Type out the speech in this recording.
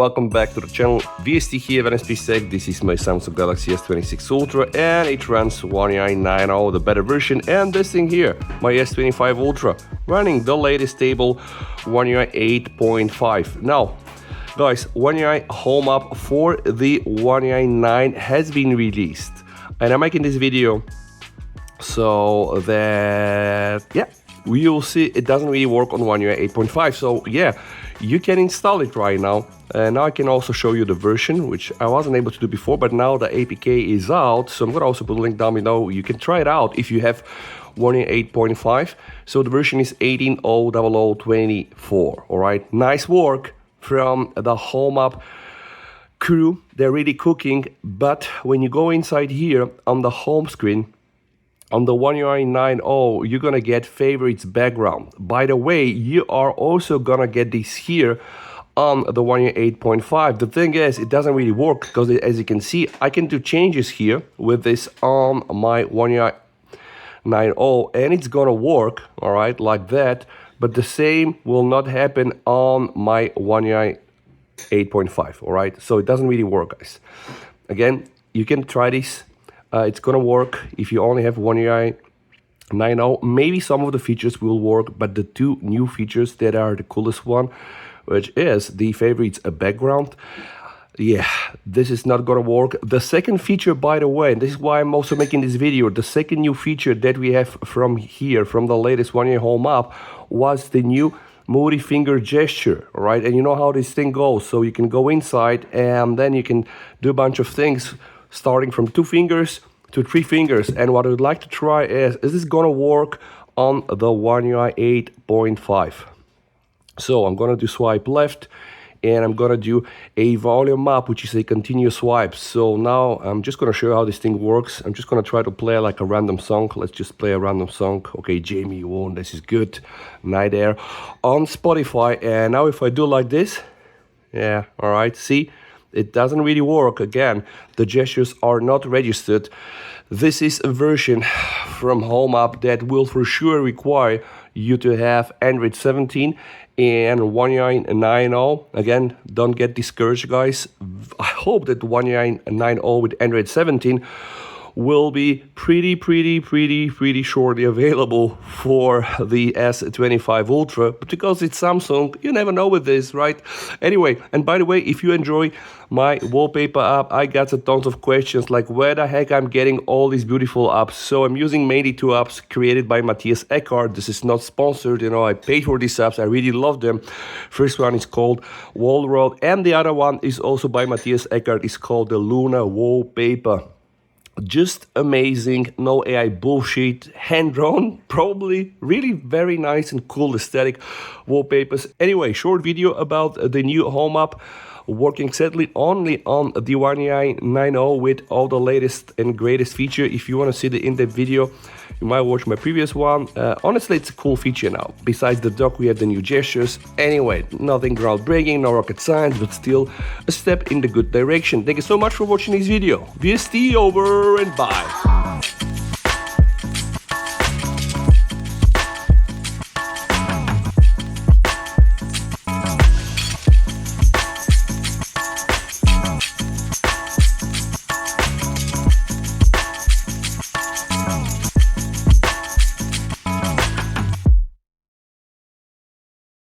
welcome back to the channel. VST here, Venus Tech. This is my Samsung Galaxy S26 Ultra and it runs One UI 9.0, the better version, and this thing here, my S25 Ultra, running the latest stable One UI 8.5. Now, guys, One UI Home App for the One UI 9 has been released, and I'm making this video so that, yeah, you'll see it doesn't really work on One UI 8.5. So yeah, you can install it right now. And now I can also show you the version, which I wasn't able to do before, but now the APK is out. So I'm gonna also put a link down below. You can try it out if you have One UI 8.5. So the version is 18.0.024. All right, nice work from the Home App crew. They're really cooking. But when you go inside here on the home screen, on the One UI 9.0, you're gonna get favorites background. By the way, you are also gonna get this here on the One UI 8.5. The thing is, it doesn't really work because as you can see, I can do changes here with this on my One UI 9.0 and it's gonna work, all right, like that. But the same will not happen on my One UI 8.5, all right? So it doesn't really work, guys. Again, you can try this. It's gonna work if you only have One UI 9.0. Maybe some of the features will work, but the two new features that are the coolest one, which is the favorites background, yeah, this is not gonna work. The second feature, by the way, and this is why I'm also making this video, the second new feature that we have from here, from the latest One UI Home App, was the new multi-finger gesture, all right? And you know how this thing goes. So you can go inside and then you can do a bunch of things, starting from 2 fingers to 3 fingers. And what I would like to try is this gonna work on the One UI 8.5? So I'm gonna do swipe left and I'm gonna do a volume up, which is a continuous swipe. So now I'm just gonna show you how this thing works. I'm just gonna try to play like a random song. Let's just play a random song. Okay, Jamie Won, this is good. Night Air on Spotify. And now if I do like this, yeah, all right, see? It doesn't really work. Again, the gestures are not registered. This is a version from Home App that will for sure require you to have Android 17 and One UI 9.0. Again, don't get discouraged, guys. I hope that One UI 9.0 with Android 17 will be pretty shortly available for the S25 Ultra, but because it's Samsung, you never know with this, right? Anyway, and by the way, if you enjoy my wallpaper app, I got tons of questions like where the heck I'm getting all these beautiful apps. So I'm using mainly 2 apps created by Matthias Eckhart. This is not sponsored, you know, I paid for these apps, I really love them. First one is called Wallworld, and the other one is also by Matthias Eckhart. It's called the Luna Wallpaper. Just amazing, no AI bullshit, hand-drawn, probably really very nice and cool aesthetic wallpapers. Anyway, short video about the new Home App, working exactly only on the One UI 9.0 with all the latest and greatest feature. If you want to see the in-depth video, you might watch my previous one. Honestly, it's a cool feature now. Besides the dock, we have the new gestures. Anyway, nothing groundbreaking, no rocket science, but still a step in the good direction. Thank you so much for watching this video. VST over and bye.